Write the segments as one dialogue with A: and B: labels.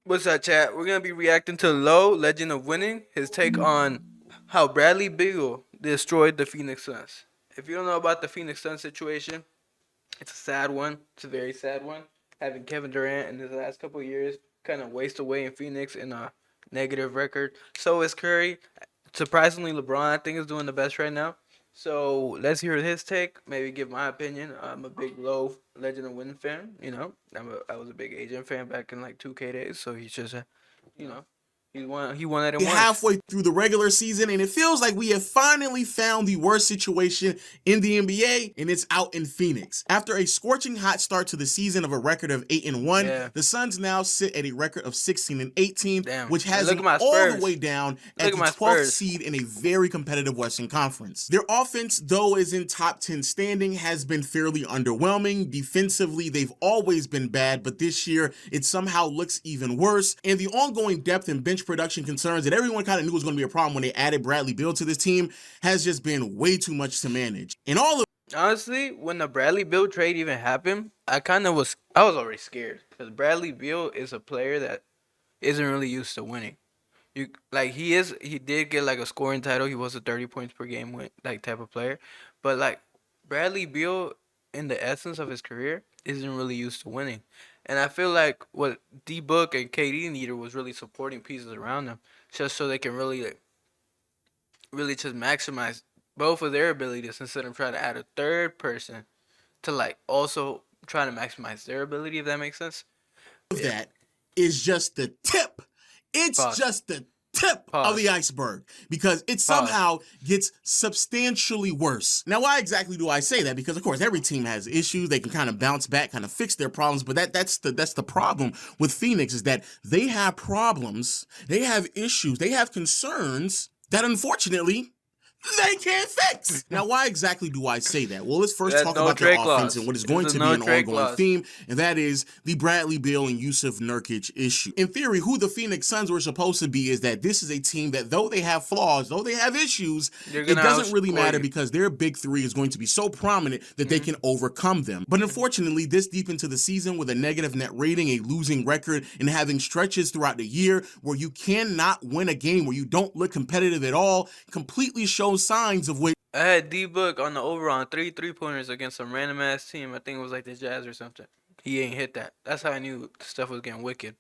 A: What's up, chat? We're gonna be reacting to Low, Legend of Winning, his take on how Bradley Beal destroyed the Phoenix Suns. If you don't know about the Phoenix Suns situation, it's a sad one. It's a very sad one. Having Kevin Durant in his last couple of years kind of waste away in Phoenix in a negative record. So is Curry. Surprisingly, LeBron I think is doing the best right now. So let's hear his take. Maybe give my opinion. I'm a big Low Legend of Winning fan. I was a big Agent fan back in like 2K days. So he's just, you know, he won it in once.
B: Halfway through the regular season, and it feels like we have finally found the worst situation in the NBA, and it's out in Phoenix. After a scorching hot start to the season of a record of 8-1,
A: Yeah.
B: the Suns now sit at a record of 16-18,
A: Damn.
B: which has
A: Look
B: them
A: at my
B: all the
A: Spurs.
B: way down
A: Look
B: at
A: at
B: the
A: my
B: 12th
A: Spurs.
B: seed in a very competitive Western Conference. Their offense, though is in top 10 standing, has been fairly underwhelming. Defensively, they've always been bad, but this year it somehow looks even worse. And the ongoing depth and bench production concerns that everyone kind of knew was going to be a problem when they added Bradley Beal to this team has just been way too much to manage. And all of
A: Honestly, when the Bradley Beal trade even happened, I was already scared because Bradley Beal is a player that isn't really used to winning. He did get like a scoring title. He was a 30 points per game like type of player, but like Bradley Beal in the essence of his career isn't really used to winning. And I feel like what D Book and KD needed was really supporting pieces around them, just so they can really just maximize both of their abilities instead of trying to add a third person to like also try to maximize their ability, if that makes sense. Yeah.
B: that is just the tip. It's
A: Pause.
B: just the tip
A: Pause.
B: of the iceberg because it somehow gets substantially worse. Now, why exactly do I say that? Because of course every team has issues. They can kind of bounce back, kind of fix their problems, but that's the problem with Phoenix is that they have problems, they have issues, they have concerns that unfortunately they can't fix. Now, why exactly do I say that? Well, let's first
A: That's
B: talk
A: no
B: about their
A: trade
B: offense
A: clause.
B: and what is
A: It's
B: going
A: a
B: to
A: no
B: be an
A: trade
B: ongoing
A: clause.
B: theme, and that is the Bradley Beal and Yusuf Nurkic issue. In theory, who the Phoenix Suns were supposed to be is that this is a team that, though they have flaws, though they have issues,
A: They're
B: it
A: gonna
B: doesn't really
A: outscore
B: matter
A: you.
B: because their big three is going to be so prominent that they can overcome them. But unfortunately, this deep into the season with a negative net rating, a losing record, and having stretches throughout the year where you cannot win a game, where you don't look competitive at all, completely shows signs of which
A: I had D Book on the over on 3 3-pointers against some random ass team. I think it was like the Jazz or something. He ain't hit that. That's how I knew stuff was getting wicked.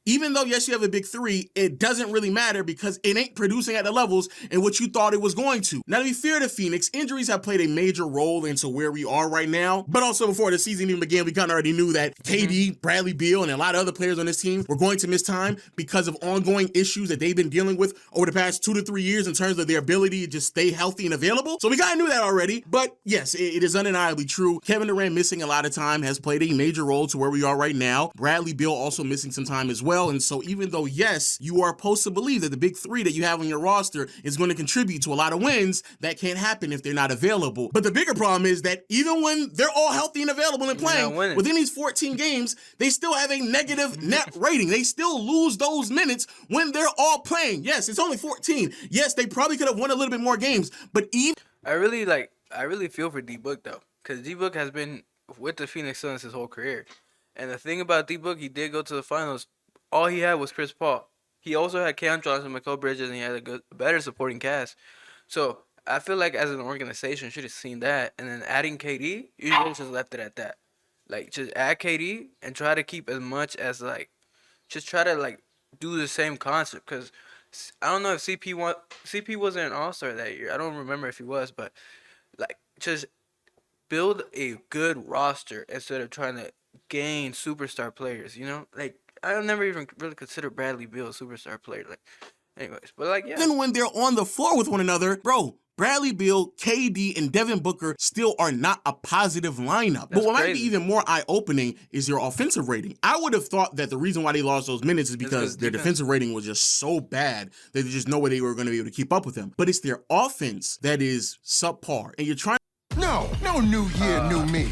B: even though, yes, you have a big three, it doesn't really matter because it ain't producing at the levels in which you thought it was going to. Now, to be fair to Phoenix, injuries have played a major role into where we are right now. But also, before the season even began, we kind of already knew that KD, Bradley Beal, and a lot of other players on this team were going to miss time because of ongoing issues that they've been dealing with over the past 2 to 3 years in terms of their ability to just stay healthy and available. So we kind of knew that already. But yes, it is undeniably true. Kevin Durant missing a lot of time has played a major role to where we are right now. Bradley Beal also missing some time as well. And so even though, yes, you are supposed to believe that the big three that you have on your roster is going to contribute to a lot of wins, that can't happen if they're not available. But the bigger problem is that even when they're all healthy and available and playing, within these 14 games, they still have a negative net rating. They still lose those minutes when they're all playing. Yes, it's only 14. Yes, they probably could have won a little bit more games, but even
A: I really feel for D Book though, because D Book has been with the Phoenix Suns his whole career. And the thing about D Book, he did go to the finals. All he had was Chris Paul. He also had Cam Johnson, Mikal Bridges, and he had better supporting cast. So I feel like as an organization, should have seen that, and then adding KD, you should have just left it at that. Like just add KD and try to keep as much as like, just try to like do the same concept. Cause I don't know if CP wasn't an All Star that year. I don't remember if he was, but like just build a good roster instead of trying to gain superstar players. Like I never even really consider Bradley Beal a superstar player. Like, anyways, but like yeah,
B: even when they're on the floor with one another, bro, Bradley Beal, KD, and Devin Booker still are not a positive lineup. But what might be even more eye-opening is their offensive rating. I would have thought that the reason why they lost those minutes is because their defensive rating was just so bad that there's just no way they were going to be able to keep up with them. But it's their offense that is subpar. And you're trying
C: No new year, new me.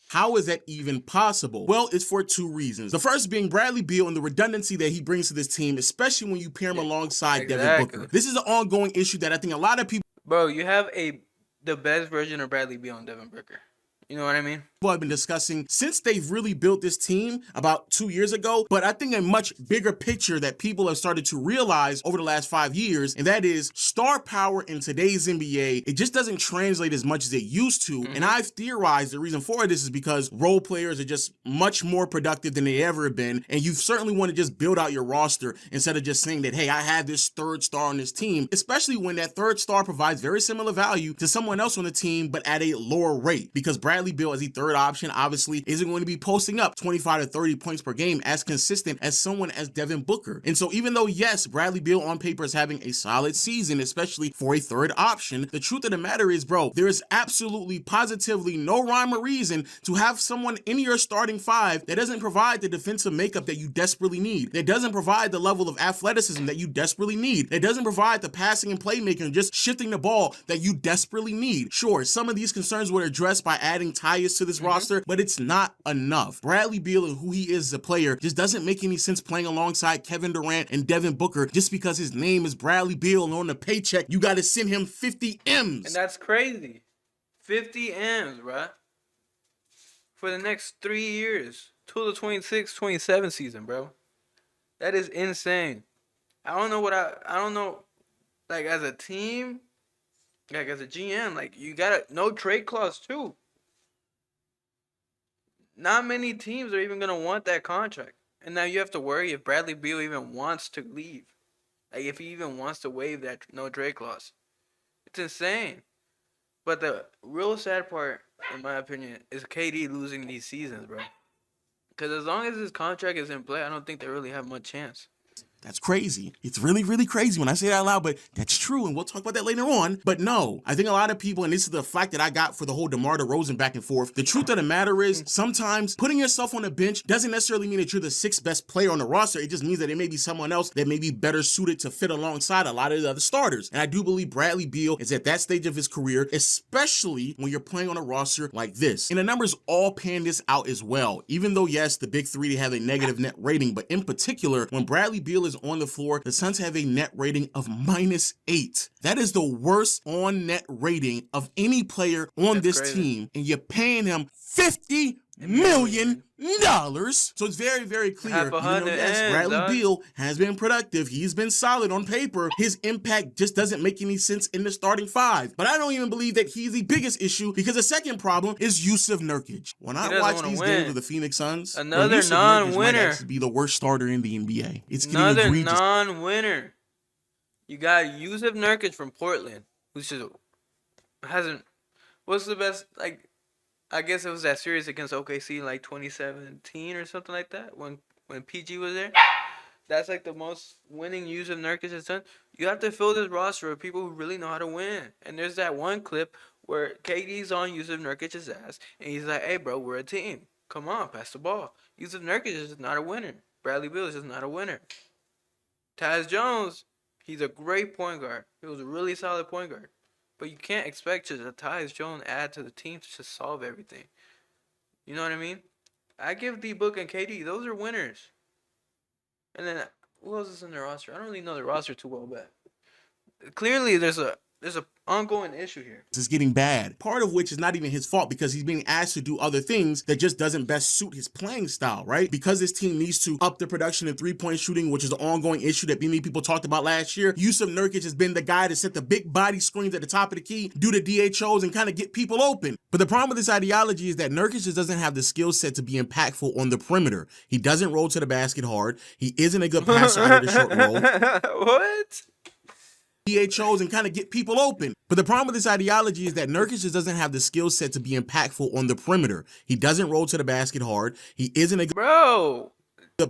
B: How is that even possible? Well, it's for two reasons. The first being Bradley Beal and the redundancy that he brings to this team, especially when you pair him alongside Devin Booker. This is an ongoing issue that I think a lot of people
A: Bro, you have the best version of Bradley Beal and Devin Booker. You know what I mean?
B: I've been discussing since they've really built this team about 2 years ago, but I think a much bigger picture that people have started to realize over the last 5 years, and that is star power in today's NBA, it just doesn't translate as much as it used to. And I've theorized the reason for this is because role players are just much more productive than they ever have been, and you certainly want to just build out your roster instead of just saying that, hey, I have this third star on this team, especially when that third star provides very similar value to someone else on the team, but at a lower rate, because Bradley Beal as the third option obviously isn't going to be posting up 25 to 30 points per game as consistent as someone as Devin Booker. And so even though, yes, Bradley Beal on paper is having a solid season, especially for a third option, the truth of the matter is, bro, there is absolutely positively no rhyme or reason to have someone in your starting five that doesn't provide the defensive makeup that you desperately need, that doesn't provide the level of athleticism that you desperately need, that doesn't provide the passing and playmaking and just shifting the ball that you desperately need. Sure, some of these concerns were addressed by adding Tyus to this roster, but it's not enough. Bradley Beal and who he is as a player just doesn't make any sense playing alongside Kevin Durant and Devin Booker just because his name is Bradley Beal and on the paycheck you got to send him 50 M's.
A: And that's crazy. 50 M's, bruh. For the next 3 years. Till the 26-27 season, bro. That is insane. I don't know, like, as a team, like, as a GM, like, you got no trade clause, too. Not many teams are even going to want that contract. And now you have to worry if Bradley Beal even wants to leave. Like, if he even wants to waive that no trade clause. It's insane. But the real sad part, in my opinion, is KD losing these seasons, bro. Because as long as his contract is in play, I don't think they really have much chance.
B: That's crazy. It's really, really crazy when I say that out loud, but that's true, and we'll talk about that later on. But no, I think a lot of people, and this is the flack that I got for the whole DeMar DeRozan back and forth, the truth of the matter is sometimes putting yourself on the bench doesn't necessarily mean that you're the sixth best player on the roster. It just means that it may be someone else that may be better suited to fit alongside a lot of the other starters. And I do believe Bradley Beal is at that stage of his career, especially when you're playing on a roster like this. And the numbers all pan this out as well. Even though, yes, the big three, they have a negative net rating, but in particular, when Bradley Beal is on the floor, the Suns have a net rating of -8. That is the worst on net rating of any player on this team, and you're paying him $50 million. So it's very, very clear. Even though, yes, Bradley Beal has been productive, he's been solid on paper, his impact just doesn't make any sense in the starting five. But I don't even believe that he's the biggest issue, because the second problem is Yusuf Nurkic. When I watch these games with the Phoenix Suns,
A: another non-winner,
B: might actually be the worst starter in the NBA. It's
A: another non-winner. You got Yusuf Nurkic from Portland, who just hasn't. What's the best, like? I guess it was that series against OKC in like 2017 or something like that when PG was there. That's like the most winning Yusuf Nurkic has done. You have to fill this roster with people who really know how to win. And there's that one clip where KD's on Yusuf Nurkic's ass and he's like, "Hey, bro, we're a team. Come on, pass the ball." Yusuf Nurkic is just not a winner. Bradley Beal is just not a winner. Tyus Jones, he's a great point guard. He was a really solid point guard. But you can't expect just a Tyus Jones add to the team to just solve everything. You know what I mean? I give D-Book and KD. Those are winners. And then, who else is in the roster? I don't really know the roster too well, but clearly there's a ongoing issue here.
B: It's getting bad. Part of which is not even his fault, because he's being asked to do other things that just doesn't best suit his playing style, right? Because this team needs to up the production in three-point shooting, which is an ongoing issue that many people talked about last year. Yusuf Nurkic has been the guy to set the big body screens at the top of the key, do the DHOs, and kind of get people open. But the problem with this ideology is that Nurkic just doesn't have the skill set to be impactful on the perimeter. He doesn't roll to the basket hard. He isn't a good passer out of the short roll.
A: What?
B: DHOs and kind of get people open. But the problem with this ideology is that Nurkic just doesn't have the skill set to be impactful on the perimeter. He doesn't roll to the basket hard. He isn't a good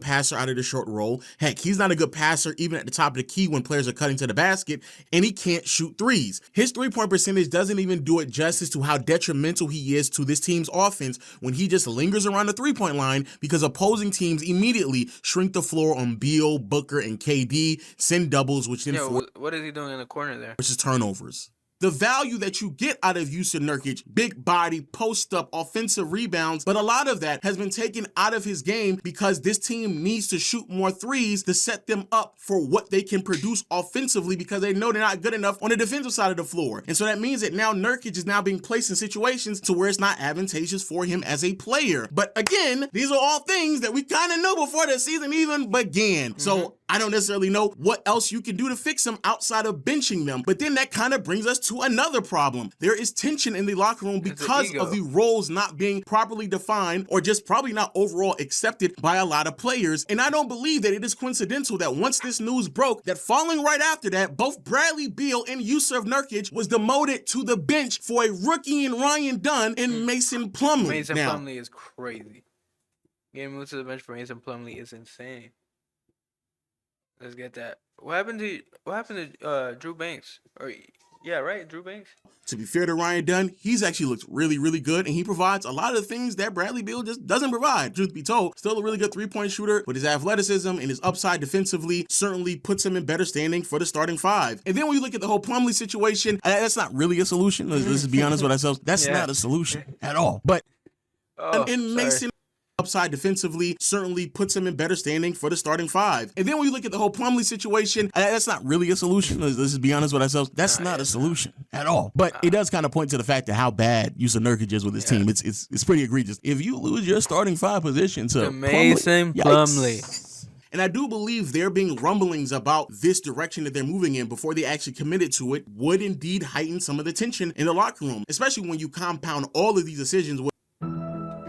B: passer out of the short roll. Heck, he's not a good passer even at the top of the key when players are cutting to the basket, and he can't shoot threes. His three-point percentage doesn't even do it justice to how detrimental he is to this team's offense when he just lingers around the three-point line, because opposing teams immediately shrink the floor on Beal, Booker, and KD, send doubles, which then
A: what is he doing in the corner there?
B: forces turnovers. the value that you get out of Yusuf Nurkic, big body, post-up, offensive rebounds, but a lot of that has been taken out of his game because this team needs to shoot more threes to set them up for what they can produce offensively because they know they're not good enough on the defensive side of the floor. And so that means that now Nurkic is now being placed in situations to where it's not advantageous for him as a player. But again, these are all things that we kind of knew before the season even began. So I don't necessarily know what else you can do to fix them outside of benching them. But then that kind of brings us to another problem. There is tension in the locker room because of the roles not being properly defined or just probably not overall accepted by a lot of players. And I don't believe that it is coincidental that once this news broke, that following right after that, both Bradley Beal and Yusuf Nurkic was demoted to the bench for a rookie in Ryan Dunn and Mason Plumlee.
A: Mason Plumlee is crazy. Getting moved to the bench for Mason Plumlee is insane. Let's get that. What happened to Drew Banks? Drew Banks.
B: To be fair to Ryan Dunn, he's actually looked really, really good, and he provides a lot of the things that Bradley Beal just doesn't provide. Truth be told, still a really good three-point shooter, but his athleticism and his upside defensively certainly puts him in better standing for the starting five. And then when you look at the whole Plumlee situation, that's not really a solution. Let's just be honest with ourselves. That's not a solution at all. But Mason upside defensively certainly puts him in better standing for the starting five. And then when you look at the whole Plumlee situation, that's not really a solution. Let's just be honest with ourselves. That's not a solution at all. But it does kind of point to the fact of how bad Yusuf Nurkic is with his team. It's pretty egregious. If you lose your starting five position to
A: Mason Plumlee.
B: And I do believe there being rumblings about this direction that they're moving in before they actually committed to it would indeed heighten some of the tension in the locker room, especially when you compound all of these decisions with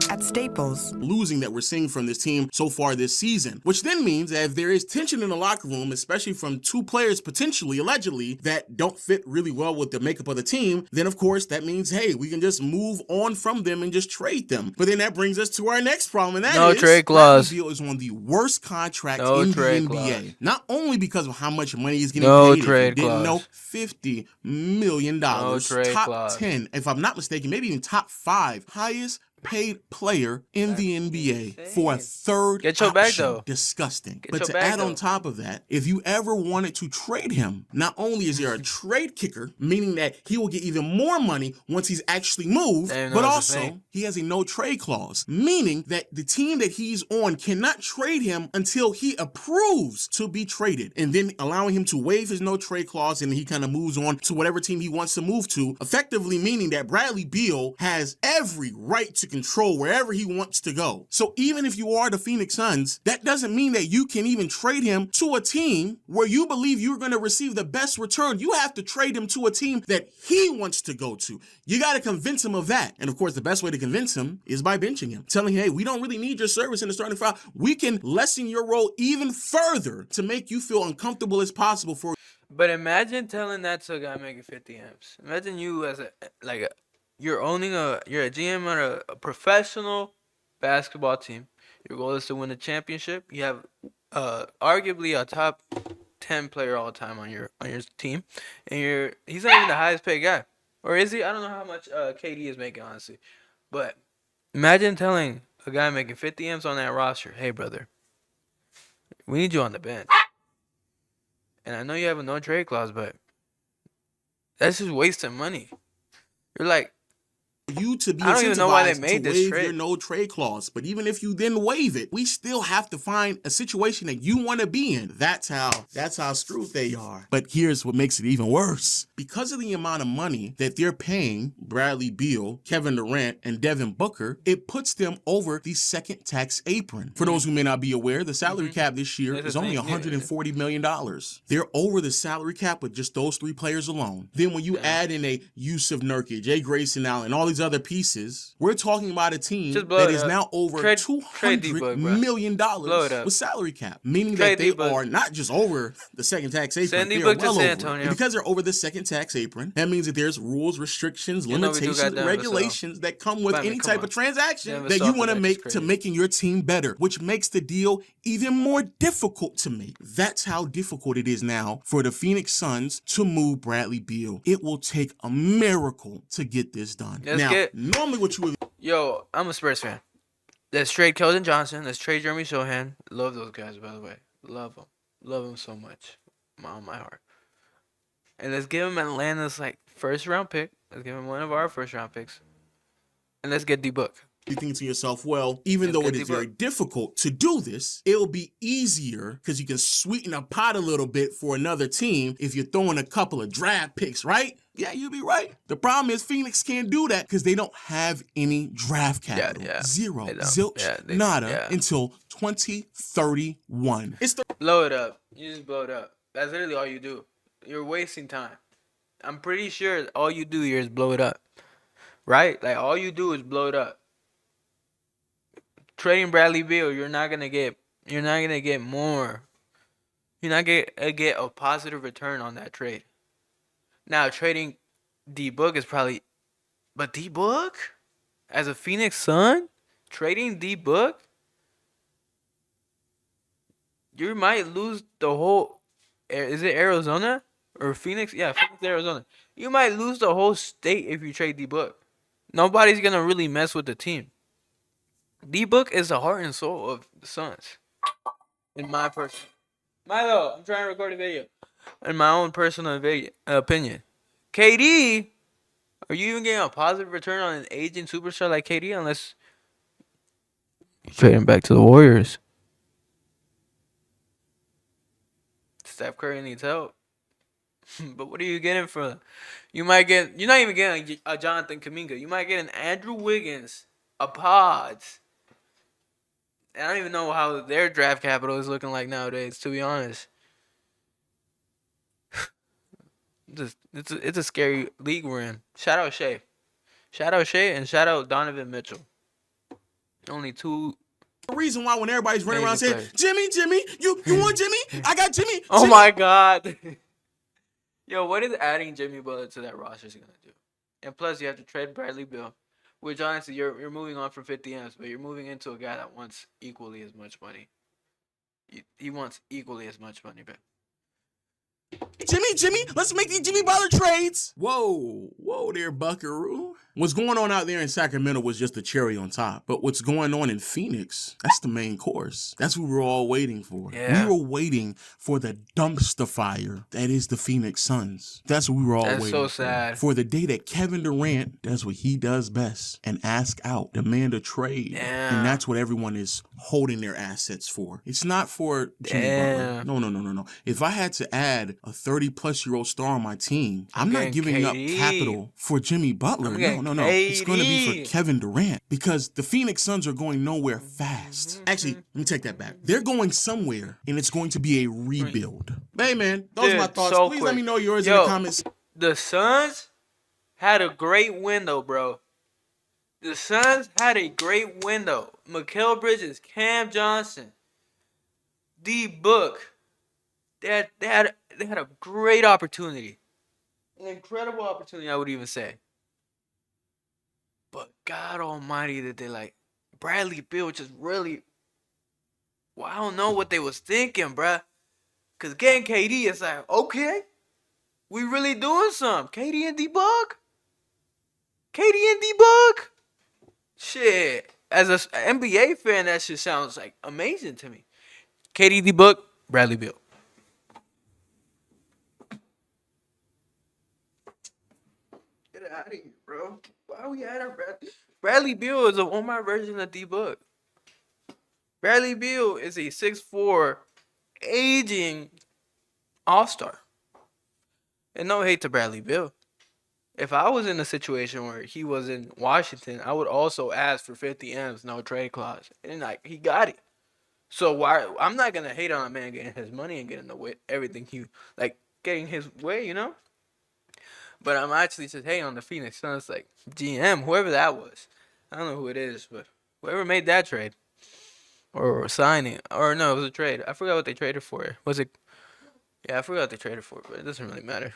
D: at Staples.
B: Losing that we're seeing from this team so far this season, which then means that if there is tension in the locker room, especially from two players potentially, allegedly, that don't fit really well with the makeup of the team, then of course that means, hey, we can just move on from them and just trade them. But then that brings us to our next problem, and that
A: no
B: is
A: trade clause.
B: Beal is one of the worst contracts
A: No
B: in the
A: trade
B: NBA.
A: Clause.
B: Not only because of how much money he's getting
A: No
B: paid,
A: trade
B: if you didn't know,
A: clause.
B: $50 million.
A: No trade
B: top
A: clause.
B: 10, if I'm not mistaken, maybe even top 5 highest paid player in the NBA for a third
A: Get your
B: option.
A: bag, though.
B: Disgusting.
A: Get
B: But
A: your
B: to
A: bag,
B: add
A: though.
B: on top of that, if you ever wanted to trade him, not only is there a trade kicker, meaning that he will get even more money once he's actually moved,
A: I didn't know
B: but
A: that's a
B: also
A: thing.
B: he has a no trade clause, meaning that the team that he's on cannot trade him until he approves to be traded, and then allowing him to waive his no trade clause, and he kind of moves on to whatever team he wants to move to, effectively meaning that Bradley Beal has every right to control wherever he wants to go. So even if you are the Phoenix Suns, that doesn't mean that you can even trade him to a team where you believe you're going to receive the best return. You have to trade him to a team that he wants to go to. You got to convince him of that. And of course, the best way to convince him is by benching him, telling him, hey, we don't really need your service in the starting five. We can lessen your role even further to make you feel uncomfortable as possible for.
A: But imagine telling that to a guy making 50 amps. Imagine you as you're a GM on a professional basketball team. Your goal is to win a championship. You have arguably a top 10 player all time on your team, and he's not even the highest paid guy, or is he? I don't know how much KD is making, honestly. But imagine telling a guy making 50 amps on that roster, hey brother, we need you on the bench. And I know you have a no trade clause, but that's just wasting money. You're like,
B: You to be
A: I don't even know why they
B: incentivized
A: made
B: to
A: this
B: waive
A: trade.
B: your no trade clause. But even if you then waive it, we still have to find a situation that you want to be in. That's how screwed they are. But here's what makes it even worse. Because of the amount of money that they're paying Bradley Beal, Kevin Durant, and Devin Booker, it puts them over the second tax apron. For those who may not be aware, the salary cap this year
A: That's
B: is
A: a
B: only
A: thing,
B: $140 million. They're over the salary cap with just those 3 players alone. Then when you add in a Yusuf Nurkic, Jay Grayson Allen, all these other pieces, we're talking about a team
A: Just blow
B: that
A: it
B: is
A: up.
B: now over
A: Trade
B: $200
A: D-Book, bro.
B: million
A: Blow it up.
B: with salary cap, meaning
A: Trade
B: that they
A: D-Book.
B: are not just over the second tax apron,
A: Send
B: they're
A: D-Book to
B: well
A: San
B: over it.
A: Antonio.
B: And because they're over the second tax apron, that means that there's rules, restrictions,
A: You know we do
B: limitations,
A: got
B: and
A: them, so-
B: regulations that come with
A: I mean,
B: any
A: come
B: type
A: on.
B: of transaction
A: Denver
B: that you
A: South
B: want to
A: is
B: make
A: crazy.
B: to making your team better, which makes the deal even more difficult to make. That's how difficult it is now for the Phoenix Suns to move Bradley Beal. It will take a miracle to get this done. Normally what you would
A: Yo, I'm a Spurs fan. Let's trade Keldon Johnson. Let's trade Jeremy Sohan. Love those guys, by the way. Love them so much. On my heart. And let's give him Atlanta's like first round pick. Let's give him one of our first round picks. And let's get D Book.
B: You think to yourself, well, even
A: Let's
B: though
A: get
B: it is
A: D-Book.
B: very difficult to do this, it'll be easier because you can sweeten the pot a little bit for another team if you're throwing a couple of draft picks, right? Yeah, you'll be right. The problem is Phoenix can't do that because they don't have any draft capital.
A: Yeah.
B: Zero,
A: They don't.
B: zilch,
A: Yeah,
B: nada until 2031. It's the
A: Blow it up. You just blow it up. That's literally all you do. You're wasting time. I'm pretty sure all you do here is blow it up. Right? Like all you do is blow it up. Trading Bradley Beal, you're not gonna get more. You're not gonna get a positive return on that trade. Now trading D Book is probably, but D Book as a Phoenix Sun, trading D Book, you might lose the whole. Is it Arizona or Phoenix? Yeah, Phoenix, Arizona. You might lose the whole state if you trade D Book. Nobody's gonna really mess with the team. D Book is the heart and soul of the Suns, in my personal. Milo, I'm trying to record a video. In my own personal opinion, KD, are you even getting a positive return on an aging superstar like KD unless you trade him back to the Warriors? Steph Curry needs help. But what are you getting for? You're not even getting a Jonathan Kuminga. You might get an Andrew Wiggins, a Pods. I don't even know how their draft capital is looking like nowadays, to be honest. It's a scary league we're in. Shout out Shea. And shout out Donovan Mitchell. Only two.
B: reason why when everybody's running around
A: Amazing
B: saying,
A: players.
B: Jimmy, you want Jimmy? I got Jimmy.
A: Oh
B: Jimmy.
A: my God. Yo, what is adding Jimmy Butler to that roster gonna do? And plus, you have to trade Bradley Beal, which honestly, you're moving on from 50 M's, but you're moving into a guy that wants equally as much money. He wants equally as much money, but
B: Jimmy, let's make these Jimmy Butler trades. Whoa there, Buckaroo. What's going on out there in Sacramento was just the cherry on top. But what's going on in Phoenix, that's the main course. That's what we were all waiting for.
A: Yeah.
B: We were waiting for the dumpster fire that is the Phoenix Suns. That's what we were all
A: that's
B: waiting
A: so sad.
B: for the day that Kevin Durant does what he does best and ask out, demand a trade.
A: Yeah.
B: And that's what everyone is holding their assets for. It's not for Jimmy Butler. No. If I had to add a 30-plus-year-old star on my team, I'm not giving up
A: KD.
B: capital for Jimmy Butler. No. It's going to be for Kevin Durant because the Phoenix Suns are going nowhere fast. Actually, let me take that back. They're going somewhere, and it's going to be a rebuild. Hey, man, those are my thoughts.
A: So
B: Please
A: quick.
B: let me know yours in the comments.
A: The Suns had a great window, bro. The Suns had a great window. Mikal Bridges, Cam Johnson, D Book. They had a great opportunity. An incredible opportunity, I would even say. But God almighty, that they like Bradley Beal just really. Well, I don't know what they was thinking, bruh. Cause getting KD is like, okay, we really doing something. KD and D Book. Shit. As an NBA fan, that shit sounds like amazing to me. KD, D Book, Bradley Beal. Get out of here, bro. Why we at it, Bradley? Bradley Beal is a Omar version of D Book. Bradley Beal is a 6'4", aging all-star. And no hate to Bradley Beal. If I was in a situation where he was in Washington, I would also ask for 50 M's, no trade clause. And like he got it. So why I'm not gonna hate on a man getting his money and getting the way everything he like getting his way, you know? But I'm actually just hating on the Phoenix Suns, like GM, whoever that was. I don't know who it is, but whoever made that trade. Or signing. Or no, it was a trade. I forgot what they traded for. Was it? Yeah, I forgot what they traded for, but it doesn't really matter.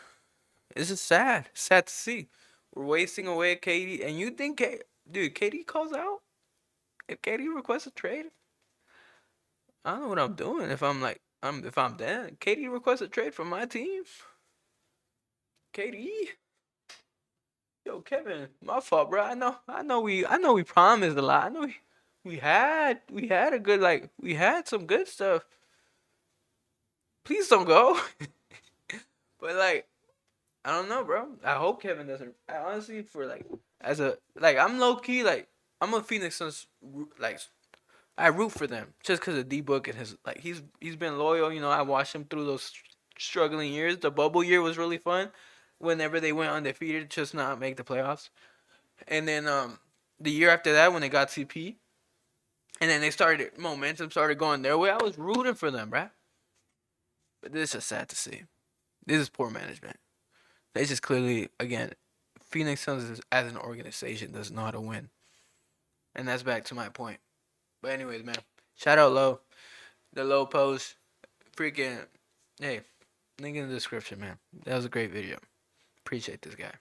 A: It's just sad. It's sad to see. We're wasting away at KD. And you think, dude, KD calls out? If KD requests a trade? I don't know what I'm doing if I'm like, if I'm down. KD requests a trade from my team? KD? Yo, Kevin, my fault, bro. I know we promised a lot. I know we had a good, like, we had some good stuff. Please don't go. But like, I don't know, bro. I hope Kevin doesn't. I honestly, for like, as a like, I'm low key like, I'm a Phoenix Suns like, I root for them just because of D Book and his like, he's been loyal. You know, I watched him through those struggling years. The bubble year was really fun. Whenever they went undefeated, just not make the playoffs, and then the year after that when they got CP, and then they started momentum started going their way. I was rooting for them, bruh. But this is just sad to see. This is poor management. They just clearly, again, Phoenix Suns as an organization does not know how to win, and that's back to my point. But anyways, man, shout out Low, the Low post, freaking, hey, link in the description, man. That was a great video. Appreciate this guy.